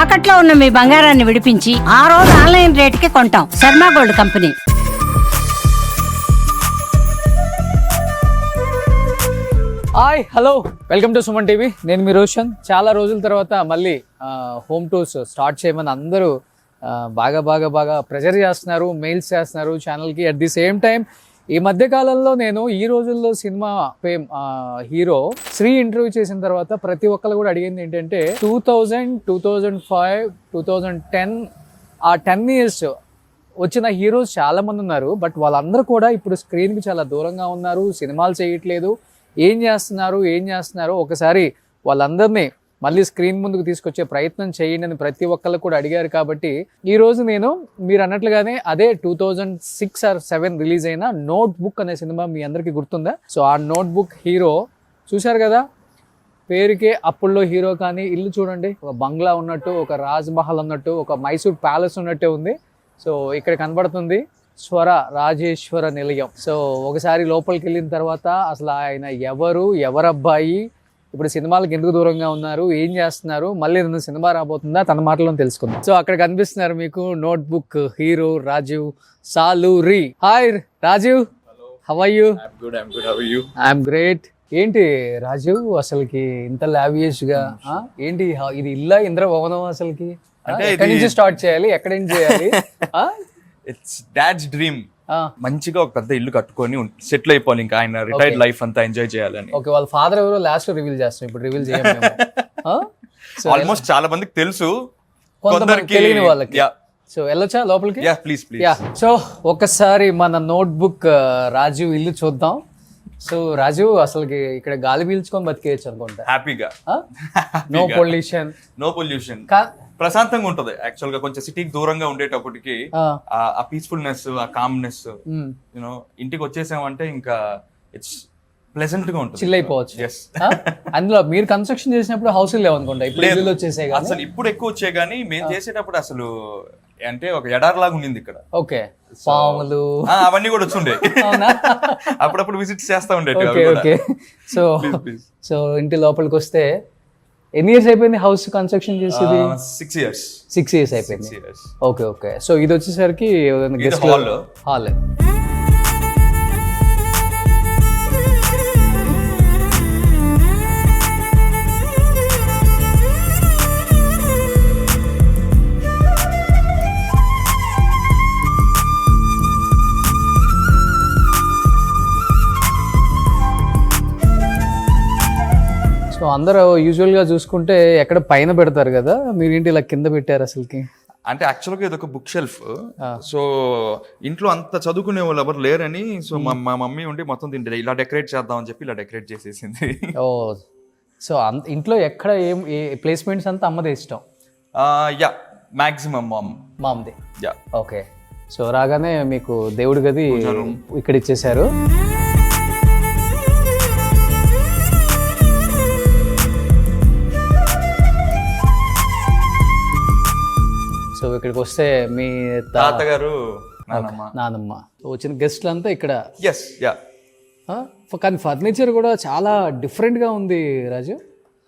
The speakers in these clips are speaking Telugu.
తాకట్లో ఉన్న మీ బంగారాన్ని విడిపించి ఆ రోజు ఆన్లైన్ రేటుకి కొంటాం. Sharma gold company. Hi hello welcome to Suman TV. నేను మీ రోషన్. చాలా రోజుల తర్వాత మళ్ళీ హోమ్ టూర్స్ స్టార్ట్ చేయమని అందరూ బాగా ప్రెజర్ చేస్తున్నారు, మెయిల్స్ చేస్తున్నారు ఛానల్కి. అట్ ది సేమ్ టైం ఈ మధ్య కాలంలో నేను ఈ రోజుల్లో cinema fame hero Sri interview చేసిన తర్వాత ప్రతి ఒక్కరు కూడా అడిగింది ఏంటంటే 2000, 2005, 2010 ఆ 10 years వచ్చిన హీరోస్ చాలా మంది ఉన్నారు. బట్ వాళ్ళందరూ కూడా ఇప్పుడు స్క్రీన్కి చాలా దూరంగా ఉన్నారు, సినిమాలు చేయట్లేదు. ఏం చేస్తున్నారు ఒకసారి వాళ్ళందరినీ మళ్ళీ స్క్రీన్ ముందుకు తీసుకొచ్చే ప్రయత్నం చేయండి అని ప్రతి ఒక్కళ్ళు కూడా అడిగారు. కాబట్టి ఈరోజు నేను మీరు అన్నట్లుగానే అదే 2006 or 2007 రిలీజ్ అయిన నోట్ బుక్ అనే సినిమా మీ అందరికీ గుర్తుందా? సో ఆ నోట్ బుక్ హీరో చూశారు కదా, పేరుకే అప్పుల్లో హీరో. కానీ ఇల్లు చూడండి, ఒక బంగ్లా ఉన్నట్టు, ఒక రాజ్ మహల్ ఉన్నట్టు, ఒక మైసూర్ ప్యాలెస్ ఉన్నట్టే ఉంది. సో ఇక్కడ కనబడుతుంది స్వర రాజేశ్వర నిలయం. సో ఒకసారి లోపలికి వెళ్ళిన తర్వాత అసలు ఆయన ఎవరబ్బాయి, ఇప్పుడు సినిమాలకు ఎందుకు దూరంగా ఉన్నారు, ఏం చేస్తున్నారు, మళ్ళీ రెండు సినిమా రాబోతుందా, తన మాటలో తెలుసుకుందాం. సో అక్కడ కనిపిస్తున్నారు మీకు notebook hero Rajeev Saluri. Hi Rajeev, how are you? I'm great. ఏంటి రాజీవ్ అసలుకి ఇంత లావియస్ గా ఏంటి ఇది ఇల్లా ఇంద్రభవనం అసలుకి? అంటే ఎక్కడి నుంచి స్టార్ట్ చేయాలి, ఎక్కడి నుంచి చేయాలి? It's dad's dream. మంచిగా ఒక పెద్ద ఇల్లు కట్టుకొని సెటిల్ అయిపోవాలి, ఇంకా ఆయన రిటైర్డ్ లైఫ్ అంతా ఎంజాయ్ చేయాలని. ఓకే, వాళ్ళ ఫాదర్ ఎవరో లాస్ట్ లో రివీల్ చేస్తాం, ఇప్పుడు రివీల్ చేయాలి. ఆల్మోస్ట్ చాలా మందికి తెలుసు, కొంతమందికి తెలియని వాళ్ళకి. సో వెళ్ళొచ్చా లోపలికి? ప్లీజ్. సో ఒక్కసారి మన నోట్ బుక్ రాజీవ్ ఇల్లు చూద్దాం. సో రాజీవ్ అసలుకి ఇక్కడ గాలి పీల్చుకొని బతికేయచ్చు అనుకుంటా హ్యాపీగా. నో పొల్యూషన్, ప్రశాంతంగా ఉంటది. యాక్చువల్ గా కొంచెం సిటీకి దూరంగా ఉండేటప్పటికి ఆ పీస్ఫుల్నెస్, ఆ కామ్నెస్, యూనో ఇంటికి వచ్చేసామంటే ఇంకా ఇట్స్ ప్లెజెంట్ గా ఉంటుంది, చిల్ అయిపోవచ్చు. అందులో మీరు కన్స్ట్రక్షన్ చేసినప్పుడు హౌస్ లేవనుకుంటా, ఇప్పుడు ఇల్లు వచ్చేసాయి. అసలు ఇప్పుడు ఎక్కువ వచ్చాయి, కానీ మేము చేసేటప్పుడు అసలు అంటే ఒక ఎడారిలాగా ఉండింది ఇక్కడ. ఓకే, పాములు అవన్నీ కూడా వచ్చుండే, అప్పుడప్పుడు విజిట్ చేస్తా ఉండే. ఓకే, సో ఇంటి లోపలికి వస్తే ఎన్ని ఇయర్స్ అయిపోయింది హౌస్ కన్స్ట్రక్షన్ చేసేది? 6 years అయిపోయింది. ఓకే, సో ఇది వచ్చేసరికి గెస్ట్ హాల్. సో అందరూ యూజువల్గా చూసుకుంటే ఎక్కడ పైన పెడతారు కదా, మీరేంటి ఇలా కింద పెట్టారు అసలుకి? అంటే యాక్చువల్గా ఇది ఒక బుక్ షెల్ఫ్. సో ఇంట్లో అంత చదువుకునే వాళ్ళు ఎవరు లేరని, సో మా మమ్మీ ఉండి మొత్తం దీన్ని ఇలా డెకరేట్ చేద్దామని చెప్పి ఇలా డెకరేట్ చేసేసింది. ఓ, సో ఇంట్లో ఎక్కడ ఏ ప్లేస్మెంట్స్ అంతా అమ్మదే ఇష్టం? మాక్సిమం మామది. ఓకే, సో రాగానే మీకు దేవుడి గది ఇక్కడ ఇచ్చేసారు. సో ఇక్కడికి వస్తే మీ తాతగారు, నానమ్మ, వచ్చిన గెస్ట్లు అంతా ఇక్కడ. కానీ ఫర్నిచర్ కూడా చాలా డిఫరెంట్ గా ఉంది రాజు.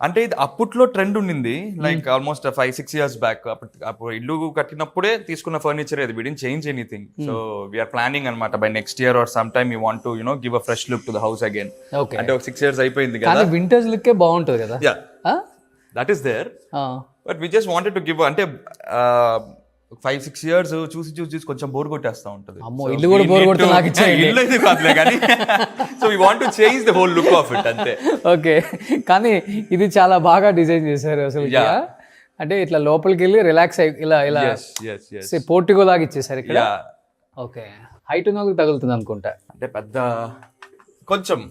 అంటే ఇది అప్పట్లో ట్రెండ్ ఉండింది, లైక్ ఆల్మోస్ట్ 5-6 years బ్యాక్. అప్పుడు ఇల్లు కట్టినప్పుడే తీసుకున్న ఫర్నిచర్ ఇది. We didn't change anything. So we're planning అనమాట, by next year or some time you want to give a fresh look to the house again. అంటే ఒక 6 years అయిపోయింది కదా, వింటేజ్ లుక్ బాగుంటుంది కదా. That is there, but we just wanted to give. అంటే 5-6 years చూసి కొంచెం బోర్ కొట్టేస్తా ఉంటుంది. ఇల్లు కూడా బోర్ కొడుతుంది నాకు, ఇల్లు అయితే కాదులే కానీ. So we want to change the whole look of it అంతే. ఓకే, కానీ ఇది చాలా బాగా డిజైన్ చేశారు అసలు. అంటే ఇట్లా లోపలికి వెళ్ళి రిలాక్స్ అయ్యి ఇలా పోర్టిగో లాగా ఇచ్చేసారు ఇక్కడ. ఓకే, హైట్ నాకు తగులుతుంది అనుకుంటా. అంటే పెద్ద కొంచెం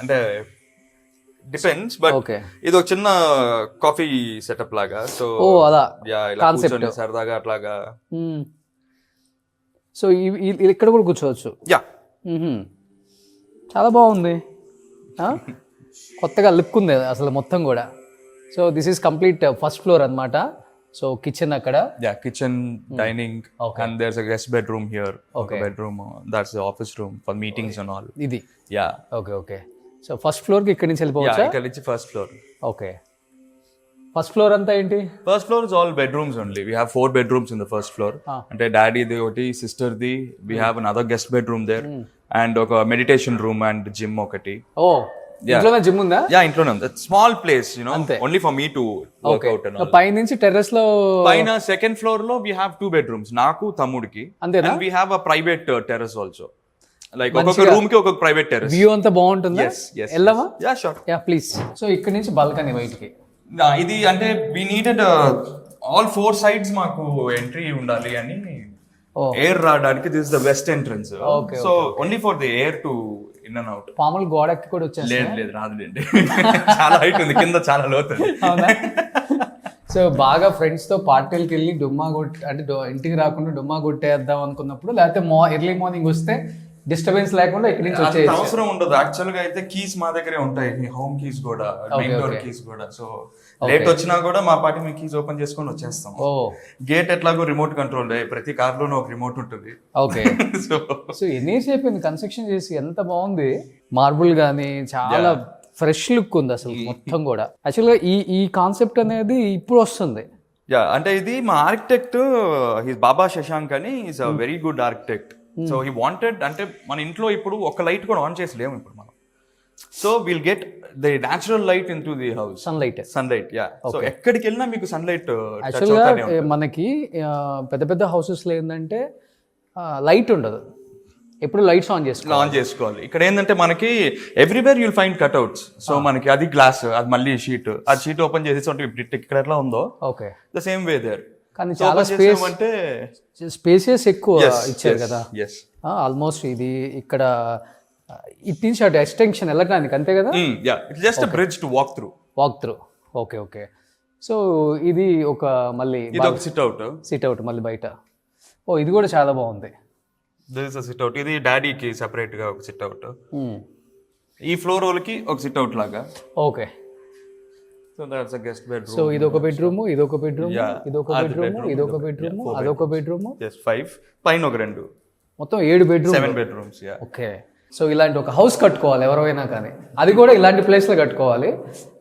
అంటే డిపెండ్స్, బట్ ఇది ఒక చిన్న కాఫీ సెటప్ లాగా. సో అలా కాన్సెప్ట్ సరదాగా అట్లాగా. సో ఇక్కడ కూడా కూర్చోవచ్చు. చాలా బాగుంది, కొత్తగా లుక్ ఉంది అసలు మొత్తం కూడా. So this is complete first floor అన్నమాట. సో కిచెన్ అక్కడ, kitchen, dining, and there's a guest bedroom here. ఒక bedroom, that's the office room for meetings and all. ఇది ఓకే. సో ఫస్ట్ ఫ్లోర్కి ఇక్కడి నుంచి వెళ్ళిపోవచ్చా? ఇక్కడ నుంచి first floor. Okay, first floor అంతా ఏంటి? First floor is all bedrooms only. We have 4 bedrooms in the first floor. అంటే డాడీది ఒకటి, సిస్టర్ది. We have another guest bedroom there and ఒక మెడిటేషన్ రూమ్ అండ్ జిమ్ ఒకటి. ఓ, ఇంట్లోనే జిమ్ ఉందా? యా, ఇంట్లోనే ఉంది. Small place, you know, only for me to work out. And పై నుంచి టెర్రస్ లో పైన సెకండ్ ఫ్లోర్ లో వీ హ్యావ్ 2 bedrooms నాకు తమ్ముడికి. అంతేనా? And we have a private terrace also. Like ఒక్కొక్క రూమ్ కి ఒక్కొక్క ప్రైవేట్ టెర్రస్. వ్యూ అంతా బాగుంటుందా? వెళ్ళవా? Yeah, sure. Yeah, please. So ఇక్కడ నుంచి బాల్కనీ బయటికి. ఇది అంటే వీ నీడెడ్ ఆల్ 4 sides మాకు ఎంట్రీ ఉండాలి అని, ఎయిర్ రావడానికి. This is the west entrance. So only for the air to in and out. పాములు గోడకి కూడా వచ్చేస్తాయి? లేదు, రాదులేండి. చాలా హైట్ ఉంది, కింద చాలా లోతు. అవునా? సో బాగా ఫ్రెండ్స్ తో పార్టీలకి వెళ్ళి డుమ్మా అంటే ఇంటికి రాకుండా డుమ్మా కొట్టేద్దాం అనుకున్నప్పుడు, లేకపోతే ఎర్లీ మార్నింగ్ వస్తే డిస్టర్బెన్స్ లేకుండా ఇక్కడి నుంచి వచ్చే అవసరం ఉండదు. యాక్చువల్ గా అయితే కీస్ మా దగ్గరే ఉంటాయి, హోమ్ కీస్ కూడా, మెయిన్ డోర్ కీస్ కూడా. సో లేట్ వచ్చినా కూడా మా పార్టీ మీ కీస్ ఓపెన్ చేసుకొని వచ్చేస్తాం. గేట్ ఎట్లాగో రిమోట్ కంట్రోల్, ప్రతి కార్ లోనూ ఒక రిమోట్ ఉంటుంది. ఓకే. సో ఎన్ని ఇయర్స్ అయిపోయింది కన్స్ట్రక్షన్ చేసి? ఎంత బాగుంది. మార్బుల్ గానీ చాలా ఫ్రెష్ లుక్ ఉంది అసలు మొత్తం కూడా. యాక్చువల్గా ఈ కాన్సెప్ట్ అనేది ఇప్పుడు వస్తుంది. యా, అంటే ఇది మా ఆర్కిటెక్ట్ హిస్ బాబా శశాంక్ అని, is a very good architect. So he wanted, అంటే మన ఇంట్లో ఇప్పుడు ఒక లైట్ కూడా ఆన్ చేసి లేము ఇప్పుడు మనం. So will get the natural light in to the house. Sunlight. Yeah. So ఎక్కడికి వెళ్ళినా మీకు సన్లైట్. యాక్చువల్గా మనకి పెద్ద పెద్ద హౌసెస్ లో ఏంటంటే లైట్ ఉండదు, ఎప్పుడు లైట్స్ ఆన్ చేసుకోవాలి. ఇక్కడ ఏంటంటే మనకి everywhere you'll find cutouts. So మనకి అది గ్లాస్, అది మళ్ళీ షీట్, ఆ షీట్ ఓపెన్ చేసి ఇక్కడ ఎట్లా ఉందో okay the same way there. కానీ చాలా స్పేస్, అంటే స్పేసెస్ ఎక్కువ ఇచ్చారు కదా. ఆల్మోస్ట్ ఇది ఇక్కడ ఇట్ నుంచి అటు ఎక్స్టెన్షన్ వెళ్ళడానికి, అంతే కదా? Just bridge to walk through. Okay. So ఇది ఒక మళ్ళీ సిట్ అవుట్ మళ్ళీ బయట. ఓ, ఇది కూడా చాలా బాగుంది. SIT out. ఇది డాడీకి సెపరేట్ గా ఒక సిట్ అవుట్, ఈ ఫ్లోర్ వాళ్ళకి ఒక సిట్ అవుట్ లాగా. Okay. So that's a guest bedroom. So ఇదొక బెడ్రూమ్, ఇదొక బెడ్రూమ్, ఇదొక బెడ్రూమ్, ఇదొక బెడ్రూమ్, అదొక బెడ్రూమ్. yes 5, పైన ఒక 2, మొత్తం 7 bedroom, 7 bedrooms. Yeah. Okay. So ఇలాంటి ఒక హౌస్ కట్టుకోవాలి ఎవరైనా కానీ, అది కూడా ఇలాంటి ప్లేస్ లో కట్టుకోవాలి.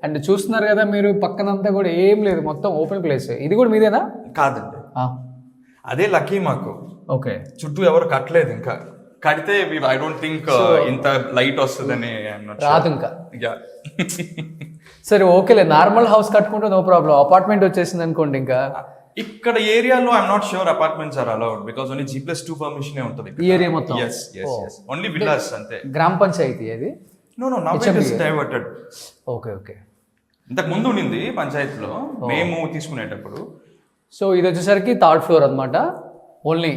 అండ్ చూస్తున్నారు కదా మీరు, పక్కనంతా కూడా ఏం లేదు, మొత్తం ఓపెన్ ప్లేస్. ఇది కూడా మీదేనా? కాదండి, అదే లక్కీ మాకు. ఓకే. చుట్టూ ఎవరు కట్టలేదు. ఇంకా కడితే ఐ డోంట్ థింక్ ఇంత లైట్ వస్తుందని రాదు ఇంకా. సరే, ఓకేలే, నార్మల్ హౌస్ కట్టుకుంటే నో ప్రాబ్లం. అపార్ట్మెంట్ వచ్చేసింది అనుకోండి, ఇంకా ఇక్కడ ఏరియాలో I'm not sure apartments are allowed, because only G+2 permission ఉంటుంది ఈ ఏరియా మొత్తం. yes ఓన్లీ విల్లాస్ అంతే. గ్రామ పంచాయతీ అది? No now it is diverted. Okay. ఇంతకు ముందు ఉండింది పంచాయతీలో మేము తీసుకునేటప్పుడు. సో ఇది వచ్చేసరికి 3rd floor అనమాట. ఓన్లీ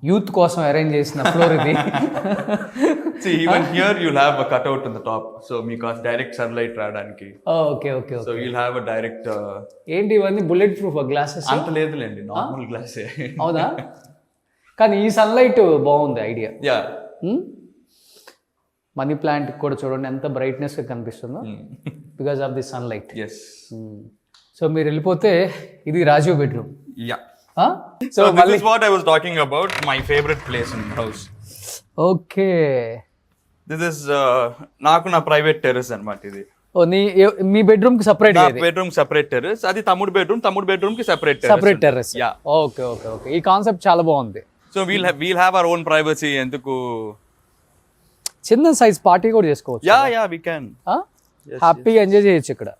యూత్ కోసం అరేంజ్ చేసిన ఫ్లోర్ ఇది. See, even here you'll have a cutout on the top, so మీకు డైరెక్ట్ సన్లైట్ రావడానికి. Okay. So you'll have a direct ఏంటి ఇవన్నీ బుల్లెట్ ప్రూఫ్ గ్లాసెస్? అంత లేదులేండి, నార్మల్ గ్లాసే. అవునా? కానీ ఈ సన్లైట్ బాగుంది ఐడియా. యా. మనీ ప్లాంట్ కూడా చూడండి ఎంత బ్రైట్నెస్ కనిపిస్తుందో, because of the sunlight. Yes. So మీరు వెళ్ళిపోతే ఇది Rajeev bedroom. Yeah. So this is what I was talking about, my favorite place in the house. Okay. This is నాకు నా ప్రైవేట్ టెర్రస్ అన్నమాట ఇది. మీ బెడ్రూమ్ కి సెపరేట్? బెడ్రూమ్ సెపరేట్ టెర్రస్, అది తమ్ముడు బెడ్రూమ్ కి సెపరేట్ టెర్రస్. యా. ఓకే. ఈ కాన్సెప్ట్ చాలా బాగుంది. So we'll have our own privacy. ఎందుకు చిన్న సైజ్ పార్టీ కూడా చేసుకోవచ్చు. Yeah we can. హ్యాపీగా ఎంజాయ్ చేయొచ్చు ఇక్కడ.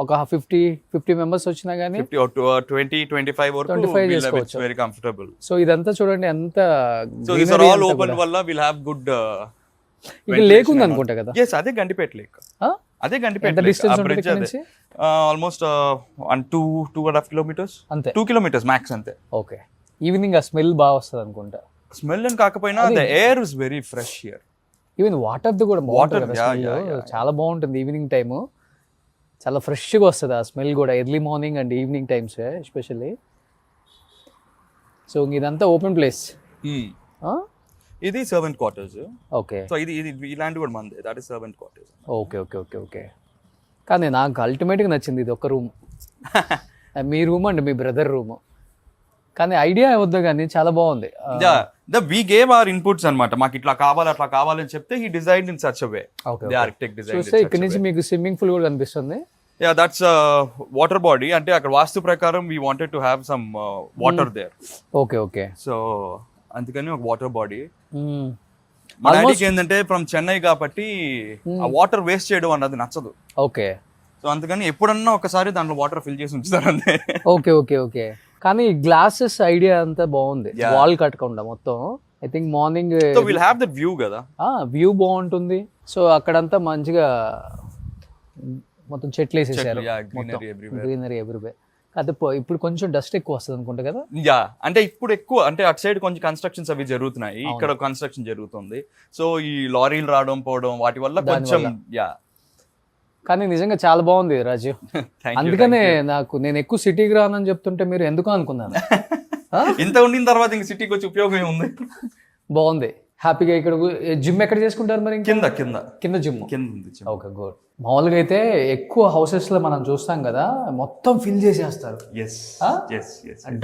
ఒక 50 మెంబర్స్ వచ్చినా కానీ 20-25 వరకు చేసుకోవచ్చు. Very comfortable. సో ఇదంతా చూడండి ఎంత. So these are all open walls will have good. ఇది లేకుంది అనుకుంటా కదా? yes, అదే గండిపేట లేక్. అదే గండిపేట ఎంత డిస్టెన్స్ ఉంటుంది ఇక్కడ నుంచి? ఆల్మోస్ట్ 2.5 kilometers అంతే. 2 kilometers మ్యాక్స్ అంతే. ఓకే. ఈవినింగ్ ఆ స్మెల్ బాగా వస్తుంది అనుకుంటా. స్మెల్ అని కాకపోయినా the air is very fresh here. Even water కూడా బాగుంటుంది, చాలా బాగుంటుంది ఈవినింగ్ టైము. చాలా ఫ్రెష్గా వస్తుంది ఆ స్మెల్ కూడా, early morning and evening times especially. So ఇదంతా ఓపెన్ ప్లేస్. ఇది సర్వెంట్ క్వార్టర్స్. ఓకే. సో ఇది ఇలాంటి కూడా మంది, that is servant quarters. Okay. కానీ నాకు అల్టిమేట్గా నచ్చింది ఇది ఒక రూమ్. మీ రూమ్ అండి, మీ బ్రదర్ రూమ్. కానీ ఐడియా వద్దు కానీ చాలా బాగుంది. we gave our inputs అన్నమాట. మాకు ఇట్లా కావాలి అట్లా కావాలని చెప్తే he designed in such a way. The architect designed. చూస్తే ఇక్కడ నుంచి మీకు స్విమ్మింగ్ పూల్ కూడా కనిపిస్తుంది. Yeah that's water body. అంటే అక్కడ వాస్తు ప్రకారం we wanted to have some water there. Okay okay. So అందుకని ఒక వాటర్ బాడీ. మా డాడీకి ఏంటంటే ఫ్రమ్ చెన్నై కాబట్టి ఆ వాటర్ వేస్ట్ చేయడం అన్నది నచ్చదు. ఓకే. సో అందుకని ఎప్పుడన్నా ఒకసారి దాంట్లో వాటర్ ఫిల్ చేసి ఉంచుతారు అంతే. Okay okay okay. కానీ గ్లాసెస్ ఐడియా అంతా బాగుంది, వాల్ కట్టకుండా మొత్తం. I think morning so will have that view కదా, వ్యూ బాగుంటుంది. సో అక్కడంతా మంచిగా మొత్తం చెట్లు వేసేసారు, గ్రీనరీ ఎవ్రీవే. అదే ఇప్పుడు కొంచెం డస్ట్ ఎక్కువ వస్తుంది అనుకుంటా కదా. యా అంటే ఇప్పుడు ఎక్కువ అంటే అటు సైడ్ కొంచెం కన్స్ట్రక్షన్స్ అవి జరుగుతున్నాయి, ఇక్కడ కన్స్ట్రక్షన్ జరుగుతుంది. సో ఈ లారీలు రావడం పోవడం వాటి వల్ల కొంచెం యా. కానీ నిజంగా చాలా బాగుంది రాజు. అందుకనే నేను ఎక్కువ సిటీకి రానని చెప్తుంటే మీరు ఎందుకు అనుకున్నాను. ఇంత ఉండిన తర్వాత ఇంక సిటీకి వచ్చి ఉపయోగం ఏముంది. బాగుంది, హ్యాపీగా. ఇక్కడ జిమ్ ఎక్కడ చేసుకుంటారు మరి? కింద కింద కింద జిమ్. కింద. Okay good. మామూలుగా అయితే ఎక్కువ హౌసెస్ లో మనం చూస్తాం కదా, మొత్తం ఫిల్ చేసేస్తారు.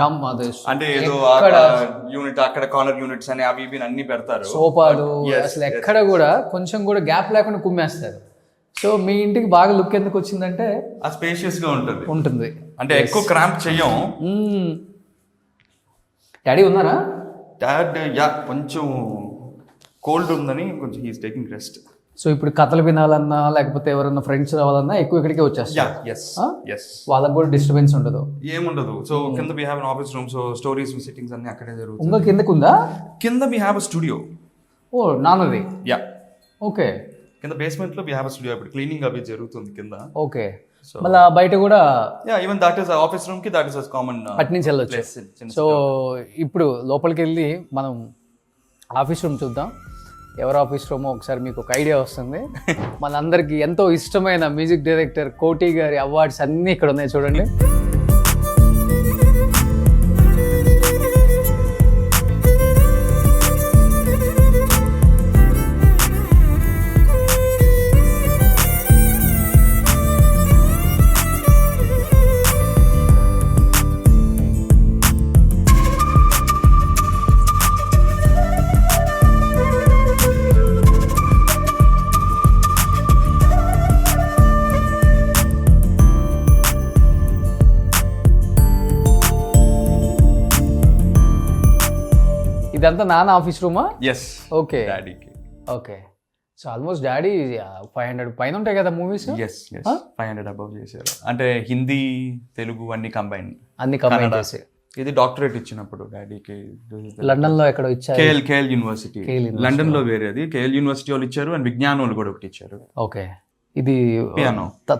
డమ్ అది అంటే ఏదో యూనిట్ అక్కడ కార్నర్ యూనిట్స్ అని అవి ఇవి అన్ని పెడతారు, సోఫాలు అసలు ఎక్కడ కూడా కొంచెం కూడా గ్యాప్ లేకుండా కుమ్మేస్తారు. సో మీ ఇంటికి బాగా లుక్ ఎందుకు వచ్చిందంటే ఆ స్పేషియస్ గా ఉంటుంది. అంటే ఎక్కువ క్రాంప్ చెయ్యం. డాడీ ఉన్నారా? డాడ్ యా కొంచెం కోల్డ్ ఉందని కొంచెం హీస్ టేకింగ్ రెస్ట్. సో ఇప్పుడు కథలు వినాలన్నా లేకపోతే ఎవరన్నా ఫ్రెండ్స్ రావాలన్నా ఎక్కువ ఇక్కడికే వచ్చేస్తారు. వాళ్ళకి కూడా డిస్టర్బెన్స్ ఉండదు, ఏముండదు. సో కింద we have an office room, so stories sittings అన్ని అక్కడే జరుగుతాయి. ఇంకా కిందకు ఉందా? కింద వి హావ్ ఎ స్టూడియో. ఓ నాన్నది. Yeah okay. కింద బేస్మెంట్ లో వి హావ్ ఎ స్టూడియో. ఇప్పుడు క్లీనింగ్ అవి జరుగుతుంది కింద. ఓకే. మళ్ళీ బయట కూడా yeah even that is office room కి దట్ ఇస్ కామన్ అటు నుంచి వెళ్ళొచ్చు. సో ఇప్పుడు లోపలికి వెళ్ళి మనం ఆఫీస్ రూమ్ చూద్దాం. ఎవరు ఆఫీస్ రూమో ఒకసారి మీకు ఒక ఐడియా వస్తుంది. మనందరికీ ఎంతో ఇష్టమైన మ్యూజిక్ డైరెక్టర్ కోటి గారి అవార్డ్స్ అన్నీ ఇక్కడ ఉన్నాయి చూడండి. ఇదంతా నాన్న ఆఫీస్ రూమా? ఎస్. ఓకే. డాడీకి. ఓకే. సో ఆల్మోస్ట్ డాడీ 500 పైన ఉంటాయి కదా మూవీస్? ఎస్ 500 అబవ్ చేశారు. అంటే హిందీ తెలుగు అన్ని కంబైన్ చేసి. ఇది డాక్టరేట్ ఇచ్చినప్పుడు డాడీకి లండన్ లో ఎక్కడ ఇచ్చారు? KL university. లండన్ లో వేరేది కేఎల్ యూనివర్సిటీ వాళ్ళు ఇచ్చారు, అండ్ విజ్ఞాన్ వాళ్ళు కూడా ఒకటి ఇచ్చారు. ఓకే. ఇది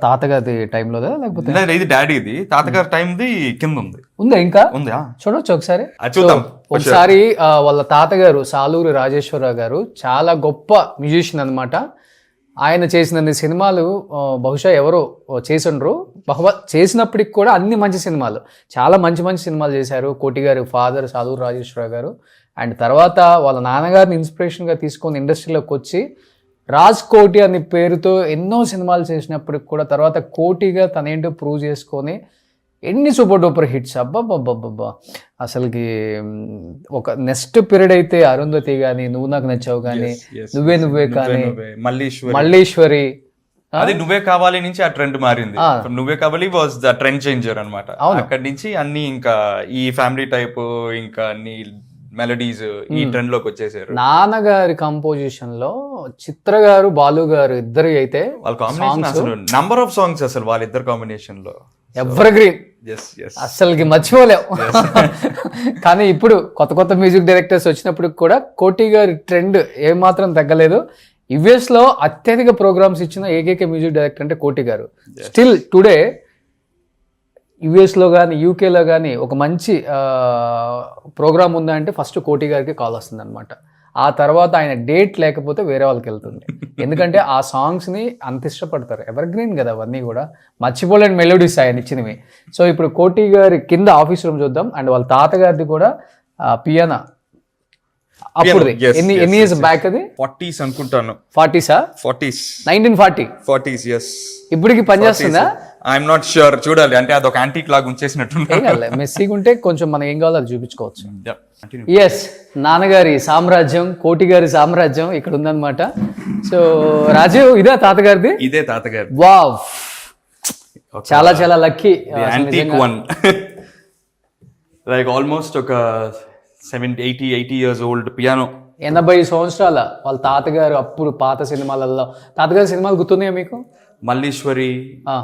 తాతగారి టైంలో లేకపోతే ఇది డాడీది? తాతగారి టైంది కింద ఉందా? ఇంకా ఉందా? చూడొచ్చు ఒకసారి. చూద్దాం ఒకసారి. వాళ్ళ తాతగారు సాలూరి రాజేశ్వరరావు గారు చాలా గొప్ప మ్యూజిషియన్ అనమాట. ఆయన చేసిన సినిమాలు బహుశా ఎవరో చేసిండ్రు. చేసినప్పటికి కూడా అన్ని మంచి సినిమాలు, చాలా మంచి మంచి సినిమాలు చేశారు. కోటి గారి ఫాదర్ సాలూరి రాజేశ్వరరావు గారు. అండ్ తర్వాత వాళ్ళ నాన్నగారిని ఇన్స్పిరేషన్గా తీసుకొని ఇండస్ట్రీలోకి వచ్చి రాజ్ కోటి అనే పేరుతో ఎన్నో సినిమాలు చేసినప్పటికి కూడా తర్వాత కోటిగా తనేంటో ప్రూవ్ చేసుకొని ఎన్ని సూపర్ డూపర్ హిట్స్. అబ్బాబ్బాబ్బా అసలుకి ఒక నెక్స్ట్ పీరియడ్ అయితే అరుంధతి కానీ, నువ్వు నాకు నచ్చావు కానీ, నువ్వే కానీ, మల్లీశ్వరి. అది నువ్వే కావాలి నుంచి ఆ ట్రెండ్ మారింది. నువ్వే కావాలి వాజ్ ద ట్రెండ్ చేంజర్ అనమాట. అక్కడి నుంచి అన్ని ఇంకా ఈ ఫ్యామిలీ టైప్ ఇంకా అన్ని మెలడీస్ ఈ ట్రెండ్ లోకి వచ్చేసారు. నాన్నగారి కంపోజిషన్ లో చిత్ర గారు, బాలు గారు ఇద్దరు అయితే వాళ్ళ కాంబినేషన్ అసలు నంబర్ ఆఫ్ సాంగ్స్ అసలు వాళ్ళిద్దరు కాంబినేషన్ లో ఎవర్ గ్రీన్, అసలుకి మర్చిపోలేవు. కానీ ఇప్పుడు కొత్త కొత్త మ్యూజిక్ డైరెక్టర్స్ వచ్చినప్పుడు కూడా కోటి గారి ట్రెండ్ ఏమాత్రం తగ్గలేదు. యుఎస్ లో అత్యధిక ప్రోగ్రామ్స్ ఇచ్చిన ఏకైక మ్యూజిక్ డైరెక్టర్ అంటే కోటి గారు. స్టిల్ టుడే యుఎస్లో కానీ యూకేలో కానీ ఒక మంచి ప్రోగ్రామ్ ఉందా అంటే ఫస్ట్ కోటి గారికి కాల్ వస్తుంది అనమాట. ఆ తర్వాత ఆయన డేట్ లేకపోతే వేరే వాళ్ళకి వెళ్తుంది. ఎందుకంటే ఆ సాంగ్స్ని అంత ఇష్టపడతారు, ఎవర్ గ్రీన్ కదా అవన్నీ కూడా, మర్చిపోలేని మెలోడీస్ ఆయన ఇచ్చినవి. సో ఇప్పుడు కోటి గారి కింద ఆఫీస్ రూమ్ చూద్దాం. అండ్ వాళ్ళ తాతగారిది కూడా పియానా. అప్పుడు ఎన్ని ఇయర్స్ బ్యాక్? అది 40s అనుకుంటాను. 40s 1940. yes. ఇప్పటికి పనిచేస్తుందా? ఐఎమ్ నాట్ ష్యూర్, చూడాలి. అంటే అదొక యాంటీక్ లాగా ఉంచేసినట్టు. మెస్సీగా ఉంటే కొంచెం మనకి ఏం కావాలో అది చూపించుకోవచ్చు. ఎస్, నాన్నగారి సామ్రాజ్యం, కోటి గారి సామ్రాజ్యం ఇక్కడ ఉందన్నమాట. సో రాజు, ఇదే తాతగారిది? ఇదే తాతగారి. వావ్, చాలా చాలా lucky. Antique one. Like almost ఒక 80 years old పియానో. 80 సంవత్సరాల వాళ్ళ తాతగారు అప్పుడు పాత సినిమాలలో. తాతగారి సినిమాలు గుర్తున్నాయా మీకు? మల్లీశ్వరి, ఆ,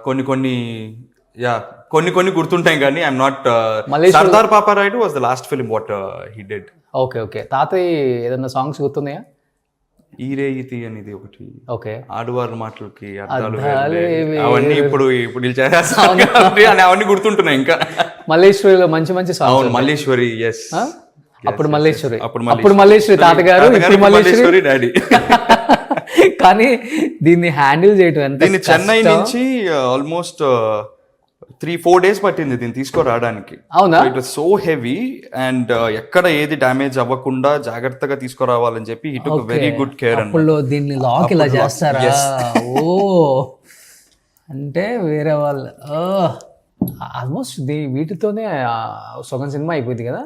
కొన్ని గుర్తుంటాయి కానీ I'm not. Sardar Paparayudu was the last film what he did. Okay okay. తాతయ్య ఏదన్నా సాంగ్స్ గుర్తున్నాయా? ఈరేయితి అనేది ఒకటి, ఓకే. ఆడువారి మాటలకి అర్థాలు వేరే. అవన్నీ ఇప్పుడు వీళ్ళు చేసేస్తాం అని అవన్నీ గుర్తుంటున్నాయి ఇంకా. మల్లేశ్వరిలో మంచి మంచి సాంగ్స్. అవును, మల్లీశ్వరి. ఎస్, అప్పుడు మల్లేశ్వరి, అప్పుడు మల్లేశ్వరి తాతగారు, ఇప్పుడు మల్లీశ్వరి డాడీ. కానీ దీన్ని హ్యాండిల్ చేయటం ఎంత దీన్ని చెన్నై నుంచి ఆల్మోస్ట్ 3-4 days పట్టింది దీన్ని తీసుకురావడానికి. అవునా? It was so heavy and ఎక్కడ ఏది డ్యామేజ్ అవ్వకుండా జాగ్రత్తగా తీసుకురావాలని చెప్పి he took very good care. అప్పుడు దీన్ని లాక్ ఇలా చేస్తారా? ఓ, అంటే వేరే వాళ్ళు ఆల్మోస్ట్ వీటితోనే సగం సినిమా అయిపోయింది కదా.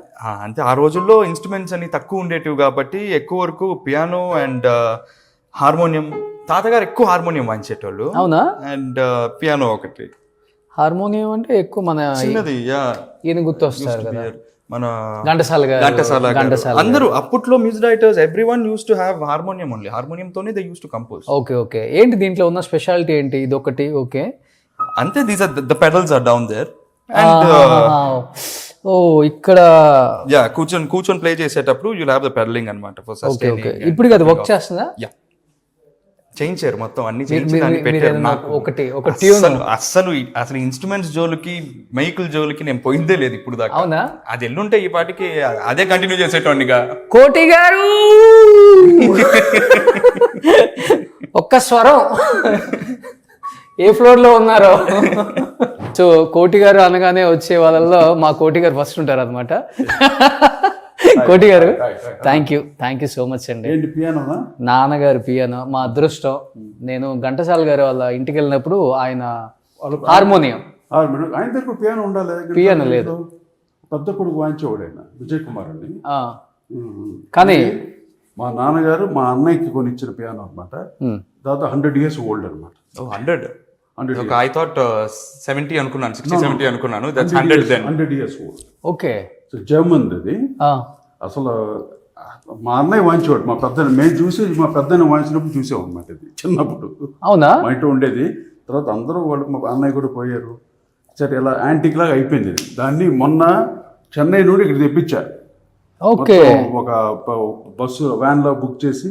అంటే ఆ రోజుల్లో ఇన్స్ట్రుమెంట్స్ అని తక్కువ ఉండేటివి కాబట్టి ఎక్కువ వరకు పియానో అండ్ హార్మోనియం. తాతగారు ఎక్కువ హార్మోనియం వాయించేటోళ్ళు. అవునా? అండ్ పియానో ఒకటి. హార్మోనియం అంటే ఎక్కువ మన చిన్నది ఈయన గుర్తు వస్తారు కదా, మన ఘంటసాల గారు. అందరూ అప్పట్లో music directors everyone used to have harmonium only. Harmonium తోనే they used to compose. Okay okay. ఏంటి దీంట్లో ఉన్న స్పెషాలిటీ ఏంటి? ఇది ఒకటి. ఓకే, అంతే. These are the pedals are down there and ఓ ఇక్కడ కూర్చొని ప్లే చేసేటప్పుడు యు హావ్ ద పెడలింగ్ అన్నమాట ఫర్ సస్టైనింగ్. ఇప్పుడు కదా వర్క్ చేస్తుందా? యా, చేయించారు మొత్తం అన్ని చేయించి పెట్టారు. నాకు ఒక ట్యూన్ అసలు ఇన్స్ట్రుమెంట్స్ జోలికి మైకుల జోలికి నేను పోయిందే లేదు ఇప్పుడు దాకా. అవునా? అది ఎల్లుంటే ఈ పాటికి అదే కంటిన్యూ చేసేటోనిగా. కోటి గారు ఒక్క స్వరం ఏ ఫ్లోర్ లో ఉన్నారో. సో కోటి గారు అనగానే వచ్చే వాళ్ళల్లో మా కోటి గారు ఫస్ట్ ఉంటారు అనమాట. కోటి గారు, థ్యాంక్ యూ సో మచ్ అండి. నాన్నగారు పియానో మా అదృష్టం. నేను ఘంటసాల గారు వాళ్ళ ఇంటికి వెళ్ళినప్పుడు ఆయన హార్మోనియం, ఆయన దగ్గర పియానో ఉండాలి. పియానో లేదు. పెద్ద కొడుకు వాయించేవాడు ఆయన, విజయ్ కుమార్ అని. కానీ మా నాన్నగారు మా అన్నయ్యకి కొనిచ్చిన పియానో అనమాట. దాదాపు 100 years ఓల్డ్ అనమాట. 100. ఐ థాట్ 70 అనుకున్నాను, 60-70 అనుకున్నాను. That's 100 then. 100 years old. Okay. So German అది. అసలు మా అన్నయ్య వాయించేవాడు. మా పెద్ద మేము చూసి మా పెద్దన్న వాయించినప్పుడు చూసాం అనమాట. ఇది చిన్నప్పుడు. అవునా? మా ఇంట్లో ఉండేది. తర్వాత అందరూ వాళ్ళు మా అన్నయ్య కూడా పోయారు. సరే ఇలా యాంటిక్ లాగా అయిపోయింది. దాన్ని మొన్న చెన్నై నుండి ఇక్కడ తెప్పించారు. ఓకే. ఒక బస్సు వ్యాన్ లో బుక్ చేసి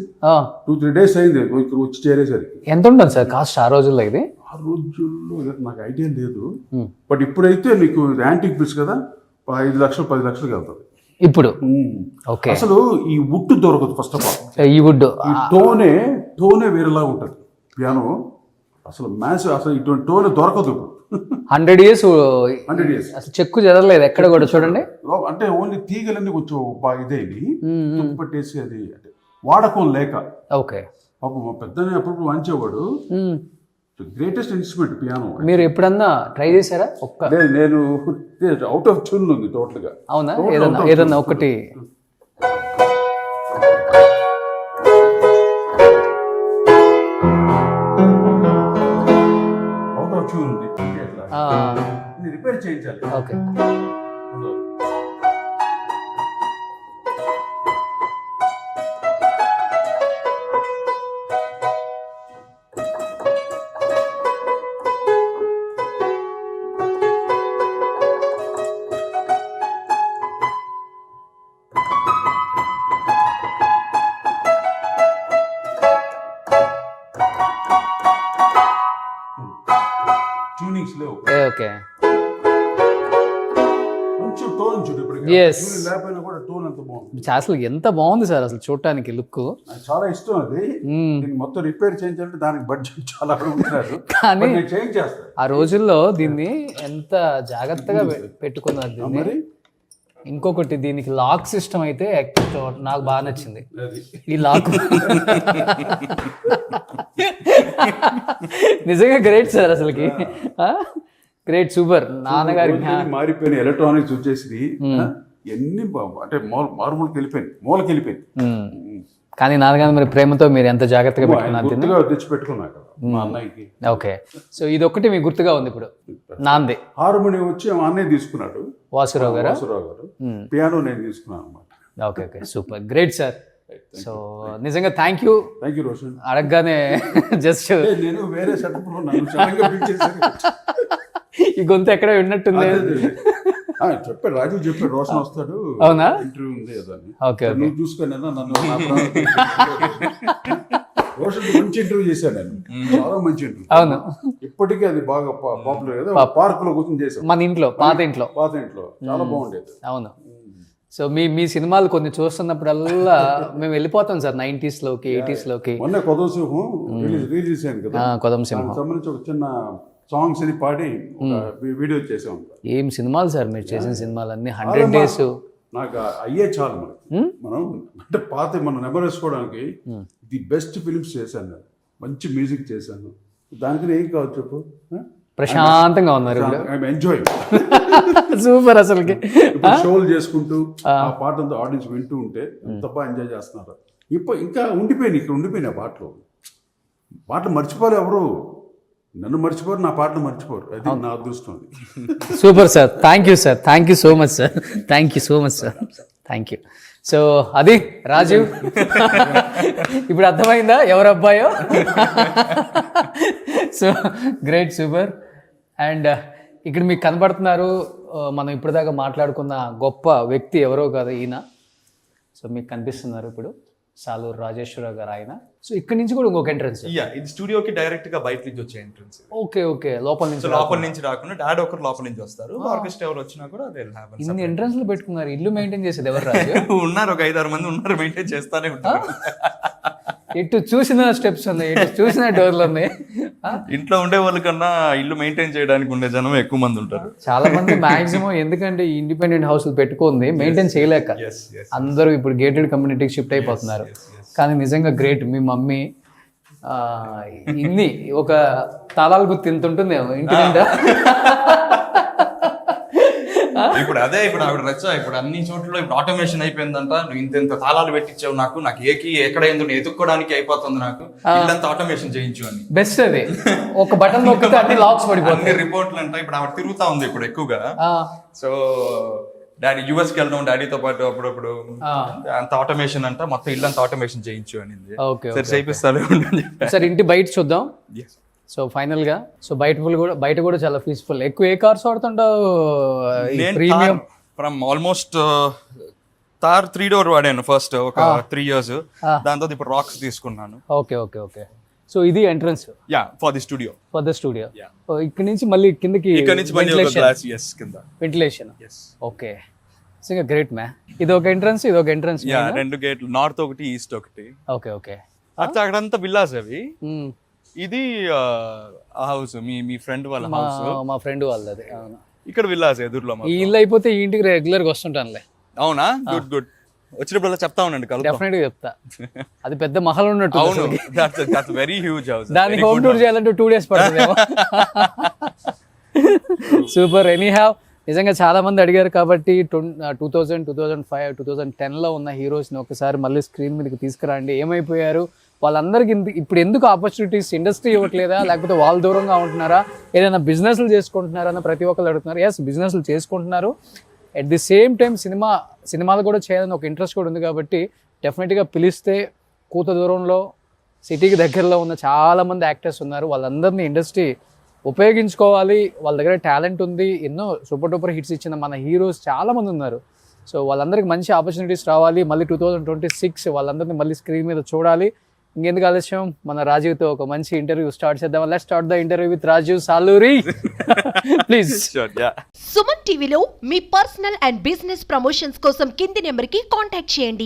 2-3 days అయింది ఇక్కడ వచ్చి చేరేసరికి. ఎంత ఉంటుంది సార్ కాస్ట్ ఆ రోజుల్లో? ఇది ఆ రోజుల్లో నాకు ఐడియా లేదు. బట్ ఇప్పుడైతే నీకు యాంటిక్ పీస్ కదా 5 లక్షలు 10 లక్షలకి వెళ్తుంది ఇప్పుడు. ఓకే. అసలు ఈ వుడ్ దొరకదు ఫస్ట్ ఆఫ్ ఆల్. ఈ వుడ్ ఈ టోనే వేరేలాగా ఉంటుంది పియానో. అసలు మ్యాథ్స్ అసలు ఇటువంటి టోనే దొరకదు. 100 years అసలు చెక్కు చెదరలేదు ఎక్కడ కూడా. చూడండి, అంటే ఓన్లీ తీగలన్నీ కొంచెం బాగా ఇదేది పట్టేసి అది అంటే వాడకం లేక. ఓకే. పాపం మా పెద్దనే అప్పుడు వాయించేవాడు. Greatest instrument piano. మీరు ఎప్పుడన్నా ట్రై చేశారా? నేను అవుట్ ఆఫ్ ట్యూన్ ఉంది టోటల్ గా. అవునా? ఏదన్నా ఒకటి. అవుట్ ఆఫ్ ట్యూన్ ఉంది. రిపేర్ చేయించాలి. ఓకే. ట్యూనింగ్స్ లేవు. ఓకే. కొంచెం టోన్ చూడు. ఇప్పుడు లేకపోయినా కూడా టోన్ ఎంత బాగుంది. అసలు ఎంత బాగుంది సార్ అసలు చూడటానికి లుక్. నాకు చాలా ఇష్టం అది. మొత్తం రిపేర్ చేయించాలంటే దానికి బడ్జెట్ చాలా అడుగుతున్నారు. కానీ చేంజ్ చేస్తారు. ఆ రోజుల్లో దీన్ని ఎంత జాగ్రత్తగా పెట్టుకున్నారు దీన్ని. మరి ఇంకొకటి దీనికి లాక్ సిస్టమ్ అయితే నాకు బాగా నచ్చింది. ఈ లాక్ నిజంగా గ్రేట్ సార్ అసలుకి. Great, super. నాన్నగారి మారిపోయిన ఎలక్ట్రానిక్స్ వచ్చేసి ఎన్ని అంటే మూలకి వెళ్ళిపోయింది. కానీ నాన్నగారు మరి ప్రేమతో మీరు ఎంత జాగ్రత్తగా పెట్టుకున్నారు తెచ్చి పెట్టుకున్నాక మా అన్నయ్యకి. ఓకే, సో ఇది ఒకటి మీకు గుర్తుగా ఉంది ఇప్పుడు. నాంది హార్మోనియం వచ్చి మా అన్నయ్య తీసుకున్నాడు, వాసురావు గారు. వాసురావు గారు. పియానో నేను తీసుకున్నాను అనమాట. Okay okay, super, great sir. So నిజంగా థ్యాంక్ యూ రోషన్. అడగగానే జస్ట్ నేను వేరే సెటప్ లో ఉన్నాను, సడన్గా పిలిచేసరికి ఈ గొంతు ఎక్కడ విన్నట్టుంది. చెప్పాడు రాజు, చెప్పాడు రోషన్ వస్తాడు, అవునా, ఇంటర్వ్యూ ఉంది కదా అని. ఓకే ఓకే, నువ్వు చూసుకొని నన్ను రోషన్ మంచి ఇంటర్వ్యూ చేశాను నేను, చాలా మంచి ఇంటర్వ్యూ. అవును, ఇప్పటికీ అది బాగా పాపులర్ కదా, పార్క్ లో కూర్చొని చేశాను, మన ఇంట్లో, పాత ఇంట్లో చాలా బాగుండేది. అవును. సో మీ సినిమాలు కొన్ని చూస్తున్నప్పుడల్లా మేము వెళ్ళిపోతాం సార్ 90s లోకి 80s లోకి. మొన్న కొదవసింహం రిలీజ్ చేశాను కదా, కొదం సింహం, దానికి సంబంధించి ఒక చిన్న సాంగ్స్ అని పాడి వీడియో చేసాం. ఏం సినిమాలు సార్ మీరు చేసిన సినిమాలన్నీ, 100 days. నాకు అయ్యే చాలు మనకి, మనం అంటే పాత మనం నెంబర్ వేసుకోవడానికి ది బెస్ట్ ఫిలిమ్స్ చేశాను నేను, మంచి మ్యూజిక్ చేశాను, దానికి ఏం కావచ్చు చెప్పు. ప్రశాంతంగా ఉన్నారు ఎంజాయ్ సూపర్. అసలుకి షోలు చేసుకుంటూ ఆ పాట అంతా ఆడియన్స్ వింటూ ఉంటే ఎంత బాగా ఎంజాయ్ చేస్తున్నారు. ఇంకా ఉండిపోయినాయి పాటలు మర్చిపోరు ఎవరు, నన్ను మర్చిపోరు, నా పాటలు మర్చిపోరు, అది నా అదృష్టం. Super sir, thank you sir, thank you so much sir, thank you so much sir, thank you. So అది రాజీవ్, ఇప్పుడు అర్థమైందా ఎవరు అబ్బాయో. So great, super. అండ్ ఇక్కడ మీకు కనబడుతున్నారు, మనం ఇప్పటిదాకా మాట్లాడుకున్న గొప్ప వ్యక్తి ఎవరో కాదు ఈయన. సో మీకు కనిపిస్తున్నారు ఇప్పుడు సాలూరు రాజేశ్వరరావు గారు ఆయన. సో ఇక్కడ నుంచి కూడా ఇంకొక ఎంట్రన్స్. ఇది స్టూడియోకి డైరెక్ట్ గా బయట నుంచి వచ్చే ఎంట్రన్స్. ఓకే ఓకే, లోపల నుంచి రాకుండా డాడీ ఒకరు లోపల నుంచి వస్తారు, ఆర్కెస్ట్రా ఎవరు వచ్చినా కూడా ఇన్ని ఎంట్రన్స్లు పెట్టుకున్నారు. ఇల్లు మెయింటైన్ చేసేది ఎవరు రాజు? ఉన్నారు, ఒక 5-6 మంది ఉన్నారు, మెయింటైన్ చేస్తానే ఉంటారు. ఎటు చూసిన స్టెప్స్ ఉన్నాయి, ఎటు చూసిన డోర్లు ఉన్నాయి. ఇంట్లో ఉండే వాళ్ళకన్నా ఇల్లు మెయింటైన్ చేయడానికి ఉండే జనం ఎక్కువ మంది ఉంటారు. చాలా మంది మాక్సిమం, ఎందుకంటే ఈ ఇండిపెండెంట్ హౌస్లు పెట్టుకుంది మెయింటైన్ చేయలేక అందరూ ఇప్పుడు గేటెడ్ కమ్యూనిటీకి షిఫ్ట్ అయిపోతున్నారు. కానీ నిజంగా గ్రేట్, మీ మమ్మీ ఇన్ని ఒక తాళాలు గుర్తు ఇంత ఉంటుందేమో ఇంటి నిండా. ఇప్పుడు ఆవిడ రచ్చ, ఇప్పుడు అన్ని చోట్ల ఇప్పుడు ఆటోమేషన్ అయిపోయిందంట. నువ్వు ఇంత తాళాలు పెట్టించావు, నాకు ఏకి ఎక్కడ ఎందుకు ఎత్తుక్కోవడానికి అయిపోతుంది, నాకు ఇల్లంతా ఆటోమేషన్ చేయించు అని. బెస్ట్ అది, ఒక బటన్ నొక్కితే అన్ని లాక్స్ పడిపోతాయి. రిపోర్ట్లు అంట ఇప్పుడు ఆవిడ తిరుగుతా ఉంది ఇప్పుడు ఎక్కువగా. సో డాడీ యూఎస్ కి వెళ్ళడం, డాడీతో పాటు అప్పుడప్పుడు అంత ఆటోమేషన్ అంట, మొత్తం ఇల్లంతా ఆటోమేషన్ చేయించు అనింది. సరే చేపిస్తాను సార్. ఇంటి బయట చూద్దాం. సో ఫైనల్ గా, సో బయట కూడా చాలా పీస్ఫుల్. ఎక్కువ ఏ కార్స్ వాడుతుంటావు? Premium from almost Thar 3 door వాడాను ఫస్ట్ ఒక 3 years. దాంతో ఇప్పుడు రాక్స్ తీసుకున్నాను. Okay okay okay. సో ఇది ఎంట్రన్స్ ఫర్ ది స్టూడియో. ఇక్కడ నుంచి మళ్ళీ కిందకి వెంటిలేషన్. ఓకే, గ్రేట్ మ్యా. ఇది ఒక ఎంట్రన్స్, ఇది ఒక ఎంట్రన్స్. 2 గేట్లు, నార్త్ ఒకటి, ఈస్ట్ ఒకటి. Okay okay. అక్కడంతా విల్లాస్ అవి. ఇది హౌస్ మీ ఫ్రెండ్ వాళ్ళ హౌస్. మా ఫ్రెండ్ వాళ్ళది. అవును, ఇక్కడ విల్లాస్ ఎదురులో. ఈ ఇల్లు అయిపోతే ఈ ఇంటికి రెగ్యులర్ గా వస్తుంటానులే. అవునా? గుడ్. వచ్చినప్పుడు చెప్తా ఉండండి, డెఫినెట్ గా చెప్తా. అది పెద్ద మహల్ ఉన్నట్టు. Very huge house. దానికి హోమ్ టూర్ చేయాలంటే 2 days పడుతుంది. సూపర్. ఎనీ హ్యావ్, నిజంగా చాలా మంది అడిగారు కాబట్టి 2000, 2005, 2010లో ఉన్న హీరోస్ని ఒకసారి మళ్ళీ స్క్రీన్ మీదకి తీసుకురండి. ఏమైపోయారు వాళ్ళందరికీ? ఇప్పుడు ఎందుకు ఆపర్చునిటీస్ ఇండస్ట్రీ ఇవ్వట్లేదా, లేకపోతే వాళ్ళు దూరంగా ఉంటున్నారా, ఏదైనా బిజినెస్లు చేసుకుంటున్నారా అని ప్రతి ఒక్కరు అడుగుతున్నారు. ఎస్, బిజినెస్లు చేసుకుంటున్నారు. అట్ ది సేమ్ టైం సినిమాలు కూడా చేయాలని ఒక ఇంట్రెస్ట్ కూడా ఉంది. కాబట్టి డెఫినెట్గా పిలిస్తే కూత దూరంలో సిటీకి దగ్గరలో ఉన్న చాలామంది యాక్టర్స్ ఉన్నారు. వాళ్ళందరినీ ఇండస్ట్రీ ఉపయోగించుకోవాలి. వాళ్ళ దగ్గర టాలెంట్ ఉంది. ఎన్నో సూపర్ డూపర్ హిట్స్ ఇచ్చిన మన హీరోస్ చాలామంది ఉన్నారు. సో వాళ్ళందరికీ మంచి ఆపర్చునిటీస్ రావాలి. మళ్ళీ 2026 వాళ్ళందరినీ మళ్ళీ స్క్రీన్ మీద చూడాలి. ఇంకెందుకు ఆలస్యం, మన రాజీవ్తో ఒక మంచి ఇంటర్వ్యూ స్టార్ట్ చేద్దాం. Let's start the interview with Rajeev Saluri. Please. Suman టీవీలో మీ పర్సనల్ అండ్ బిజినెస్ ప్రమోషన్స్ కోసం కింది నెంబర్కి కాంటాక్ట్ చేయండి.